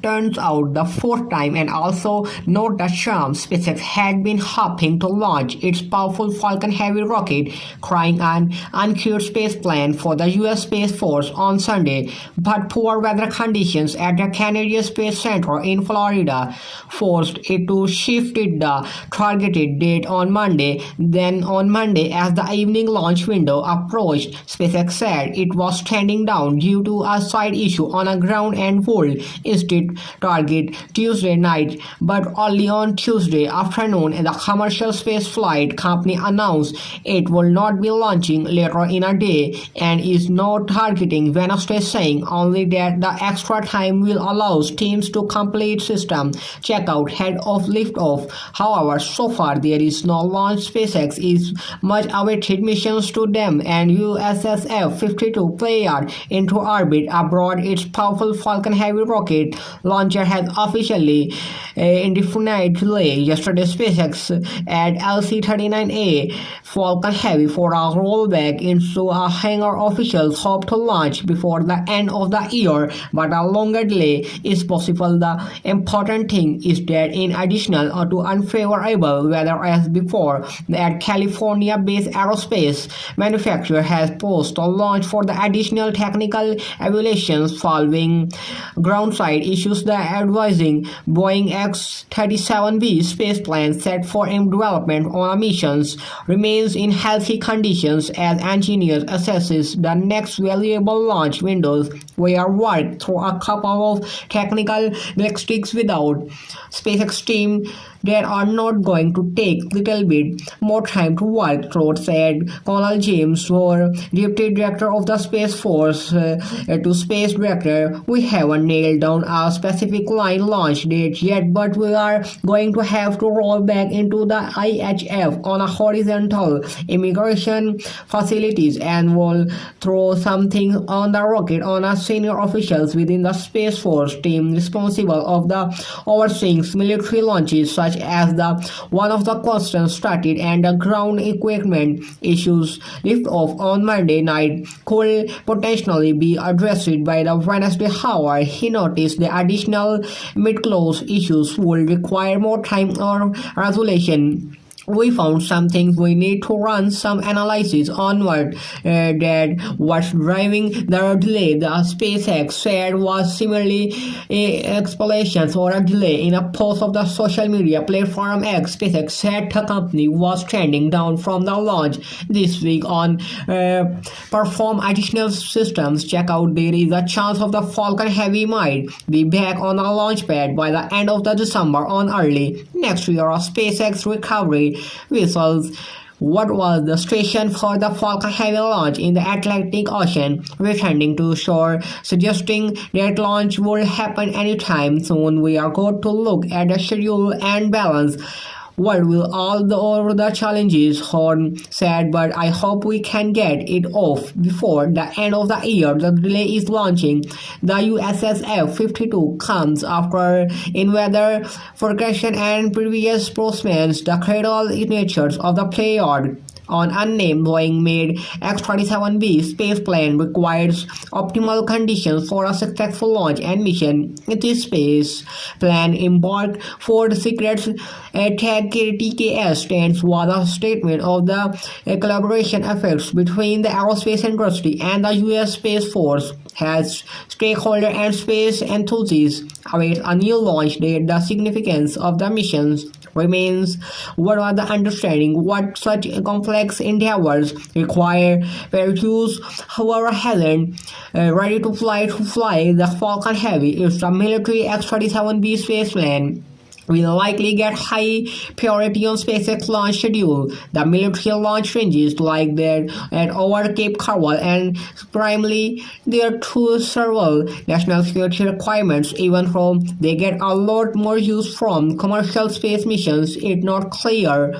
turns out the fourth time, and also note the charm. SpaceX had been hoping to launch its powerful Falcon Heavy rocket, carrying an uncrewed space plane for the US Space Force on Sunday, but poor weather conditions at the Kennedy Space Center in Florida forced it to shift the targeted date on Monday. Then on Monday, as the evening launch window approached, SpaceX said it was standing down due to a side issue on a ground and would instead target Tuesday night. But early on Tuesday afternoon, the commercial spaceflight company announced it will not be launching later in a day and is now targeting Wednesday, saying only that the extra time will allow teams to complete system checkout ahead of liftoff. However, so far there is no launch. SpaceX is much awaited missions to them and USS F-52 played into orbit aboard its powerful Falcon Heavy rocket launcher has officially indefinitely yesterday. SpaceX at LC-39A Falcon Heavy for a rollback into a hangar. Officials hope to launch before the end of the year, but a longer delay is possible. The important thing is that in addition to unfavorable weather as before, that California-based aerospace manufacturer has paused the launch for the additional technical evaluations following groundside issues. The advising Boeing X-37B spaceplane set for development on missions remains in healthy conditions as engineers assesses the next valuable launch windows. We are worked through a couple of technical logistics without SpaceX team that are not going to take little bit more time to work through, said Colonel James Moore, Deputy Director of the Space Force, to Space Director. We haven't nailed down a specific line launch date yet, but we are going to have to roll back into the IHF on a horizontal immigration facilities and will throw something on the rocket on a senior officials within the Space Force team responsible of the overseeing military launches, such as the one of the constant started and the ground equipment issues. Liftoff on Monday night could potentially be addressed by the Wednesday. However, he noticed the additional mid-close issues would require more time or resolution. We found something we need to run some analysis on that what's driving the delay, the SpaceX said, was similarly explanations or a delay. In a post of the social media platform X, SpaceX said the company was trending down from the launch this week on perform additional systems checkout. There is a chance of the Falcon Heavy might be back on a launch pad by the end of the December on early next year. SpaceX recovery vessels what was the station for the Falcon Heavy launch in the Atlantic Ocean, returning to shore, suggesting that launch will happen anytime soon. We are going to look at the schedule and balance what will all the challenges, Horn said, but I hope we can get it off before the end of the year. The delay is launching the USS F-52 comes after in weather forecasting and previous pronouncements the critical natures of the payload on unnamed Boeing-made X-37B spaceplane requires optimal conditions for a successful launch and mission. This space plan embarked for the secret TKS stands was a statement of the collaboration efforts between the aerospace industry and the U.S. Space Force. As stakeholder and space enthusiasts await a new launch date, the significance of the missions remains. What are the understanding what such complex endeavors require parachutes, however, hasn't ready to fly the Falcon Heavy is the military X-37B spaceplane will likely get high priority on SpaceX launch schedule. The military launch ranges like that at over Cape Canaveral and primarily there to several national security requirements. Even though they get a lot more use from commercial space missions, it's not clear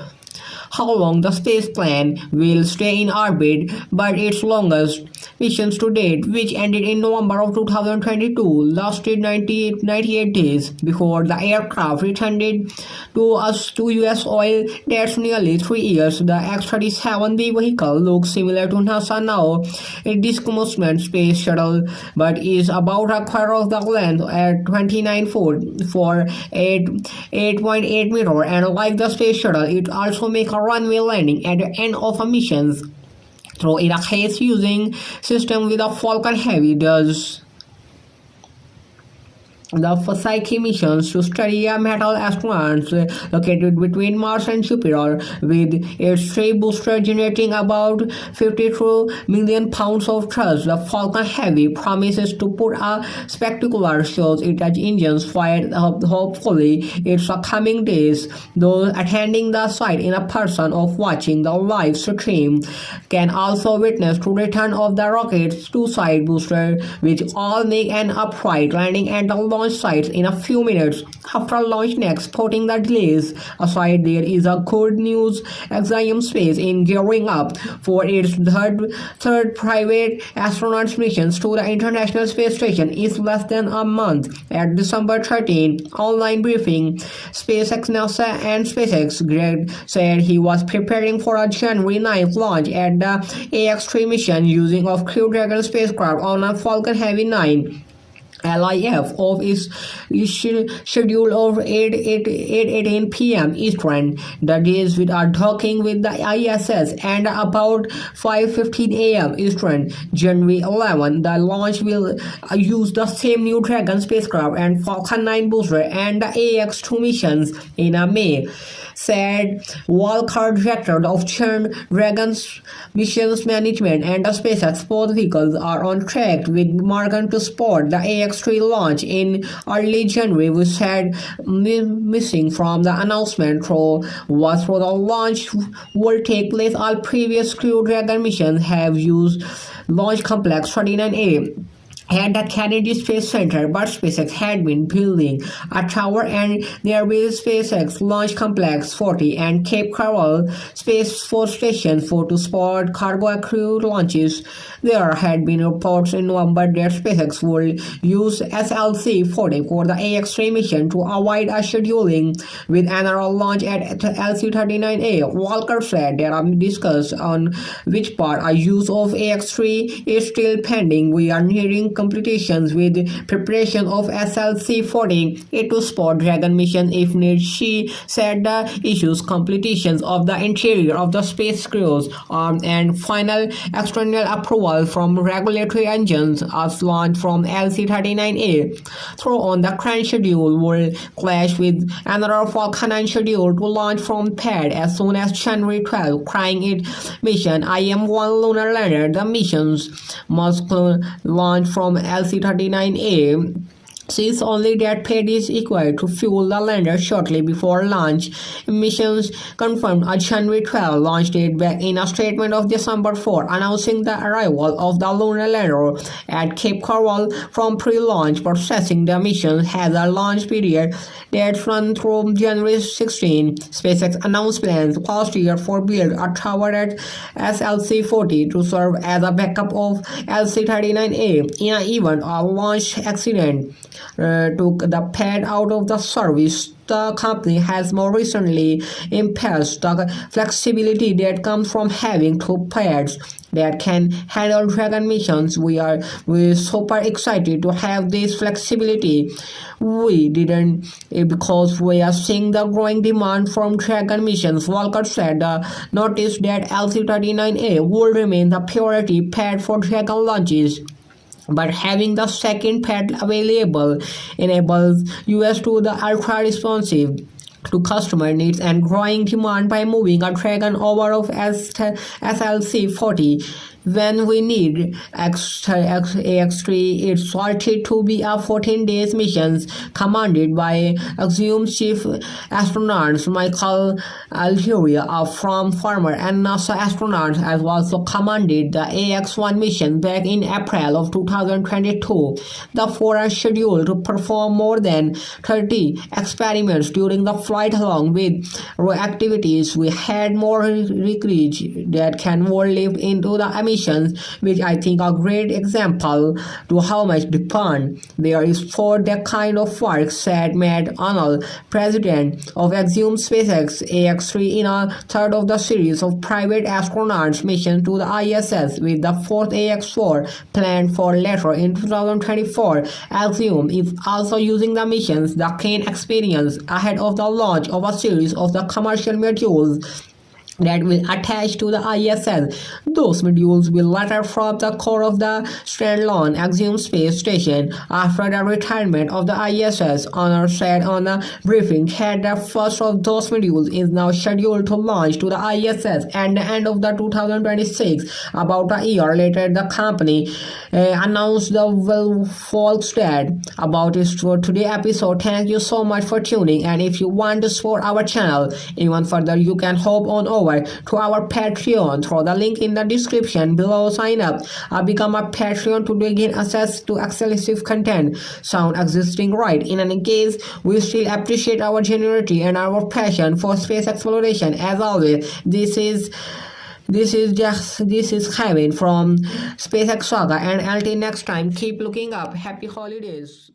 how long the space plane will stay in orbit, but its longest missions to date, which ended in November of 2022, lasted 98 days before the aircraft returned to US oil. That's nearly 3 years. The X-37B vehicle looks similar to NASA now. It discommissioned space shuttle, but is about a quarter of the length at 29 feet for 8.8 meters, and like the space shuttle, it also makes a runway landing at the end of a mission. Though in a case using system with a Falcon Heavy does the Psyche missions to study a metal asteroid located between Mars and Jupiter, with its 3 boosters generating about 52 million pounds of thrust. The Falcon Heavy promises to put a spectacular show it as engines fired up hopefully its coming days. Those attending the site in a person or watching the live stream can also witness the return of the rocket's 2 side boosters, which all make an upright landing at the launch sites in a few minutes after launch. Next, putting the delays aside, there is a good news. Axiom Space is gearing up for its third private astronaut missions to the International Space Station is less than a month. At December 13 online briefing, SpaceX, NASA, and SpaceX, Greg said he was preparing for a January 9th launch at the AX-3 mission using of Crew Dragon spacecraft on a Falcon Heavy 9. LIF of its schedule of 8:18 p.m. Eastern. The days with are docking with the ISS and about 5:15 a.m. Eastern. January 11, the launch will use the same New Dragon spacecraft and Falcon 9 booster and the AX-2 missions in May, said Walker, director of Dragon's missions management, and the SpaceX. Both vehicles are on track with Morgan to support the AX-3 launch in early January, which had missing from the announcement through the launch will take place. All previous Crew Dragon missions have used Launch Complex 39A at the Kennedy Space Center, but SpaceX had been building a tower and nearby SpaceX Launch Complex 40 and Cape Canaveral Space Force Station to support cargo crew launches. There had been reports in November that SpaceX would use SLC-40 for the AX-3 mission to avoid a scheduling with another launch at LC-39A. Walker said there are discussions on which part a use of AX-3 is still pending. We are nearing completions with preparation of SLC-40 to support Dragon mission if needed. She said the issues completions of the interior of the space crews and final external approval from regulatory engines as launched from LC-39A. Through on the current schedule will clash with another Falcon 9 schedule to launch from pad as soon as January 12, carrying its mission IM-1 lunar lander. The missions must launch from LC-39A. Since only that pad is required to fuel the lander shortly before launch. Missions confirmed a January 12 launch date back in a statement of December 4, announcing the arrival of the lunar lander at Cape Canaveral from pre-launch processing. The mission has a launch period that runs through January 16. SpaceX announced plans last year for build a tower at SLC-40 to serve as a backup of LC-39A. In an event, a launch accident took the pad out of the service. The company has more recently emphasized the flexibility that comes from having 2 pads that can handle Dragon missions. We're super excited to have this flexibility. We didn't because we are seeing the growing demand from Dragon missions. Walker said notice that LC-39A will remain the priority pad for Dragon launches, but having the second pad available enables US to the ultra-responsive to customer needs and growing demand by moving a Dragon over of SLC-40 when we need AX-3, it's slated to be a 14 days mission commanded by Axiom chief astronauts Michael Algeria, from former and NASA astronauts, has also commanded the AX-1 mission back in April of 2022. The four are scheduled to perform more than 30 experiments during the flight. Along with activities, we had more recruits that can live into the emissions, which I think are a great example to how much demand there is for that kind of work, said Matt Arnold, president of Axiom SpaceX. AX-3 in a third of the series of private astronauts missions to the ISS, with the fourth AX-4 planned for later in 2024. Axiom is also using the missions the gain experience ahead of the launch of a series of the commercial modules that will attach to the ISS. Those modules will later form the core of the standalone Axiom space station. After the retirement of the ISS, Honor said on a briefing that the first of those modules is now scheduled to launch to the ISS at the end of the 2026. About a year later, the company announced the folks that about this for today's episode. Thank you so much for tuning, and if you want to support our channel even further, you can hop on over to our Patreon through the link in the description below. Sign up become a Patreon to gain access to exclusive content sound existing right. In any case, we still appreciate our generosity and our passion for space exploration. As always, this is Kevin from SpaceXsaga, and until next time, keep looking up. Happy holidays.